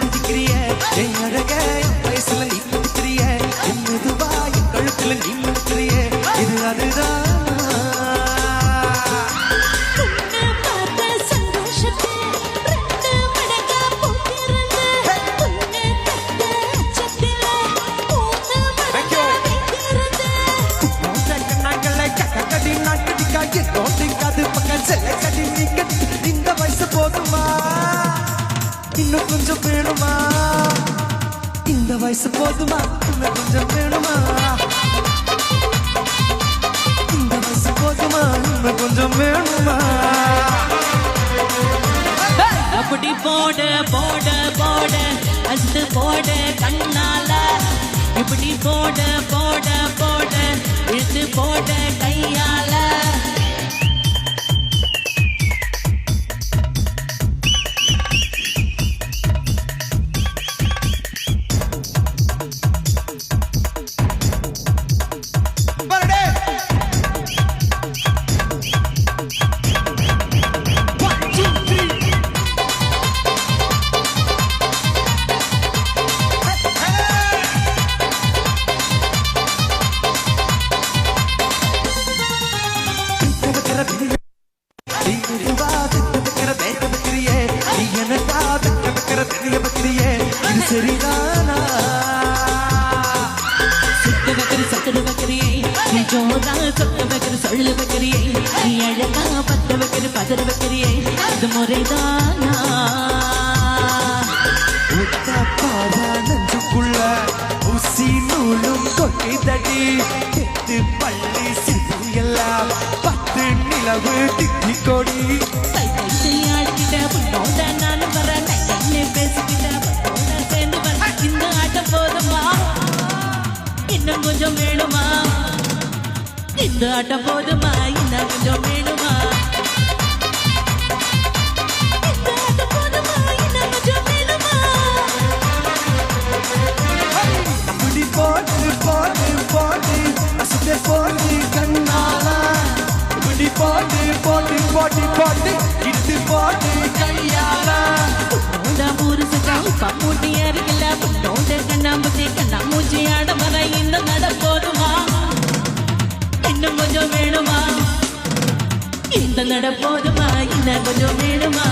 குதிக்கிறிய என் அழக வயசுல நீ குதிக்கிறிய என் மெதுவா என் கழுத்துல நீ முழுக்கிறிய இது அதுதான் இந்த வயசு போதுமா இன்னும் கொஞ்சம் வேணுமா இந்த வயசு போதுமா இன்னும் கொஞ்சம் வேணுமா இந்த வயசு போதுமா இன்னும் கொஞ்சம் வேணுமா அப்படி போட போட போட அது போட கண்ணால இப்படி போட போட போட இழுத்து போட கையால சரிதானா சுத்து வைக்கிற சக்கர வைக்கிறியே நீ ஜோதா சொத்து வைக்கிற சொல்லு வைக்கிறியே நீ அழகா பத்த வைக்கிற பதற வைக்கிறியே இது முறைதானா பாவா நெஞ்சுக்குள்ள ஊசி நூலும் கொட்டிதடி எட்டு பள்ளி சிறு எல்லாம் 10 நிலவு திட்டி கொடி கை கைத்து ஆடிக்கிட்ட புண்ணோட நானும் வரேன் கண்ணே பேசிக்கிட்ட புண்ணோட சேர்ந்து வர இந்த ஆட்டம் போதுமா இன்னும் கொஞ்சம் வேணுமா இந்த ஆட்டம் போதுமா இன்னும் கொஞ்சம் வேணுமா இந்த ஆட்டம் போதுமா இன்னும் கொஞ்சம் வேணுமா அப்படி போட்டு போட்டு போட்டு அசத்தை போட்டு கண்ணாலா இப்படி போட்டு போட்டு போட்டு போட்டு இட்டு போட்டு கையாலா புண்ணோட முருசுக்கா கம்மூட்டி அருகில புண்ணோட கண்ணாம்பூச்சி கண்ணாமூச்சி ஆட வர இந்த நட போதுமா இன்னும் கொஞ்சம் வேணுமா இந்த நட போதுமா இன்னும் கொஞ்சம் வேணுமா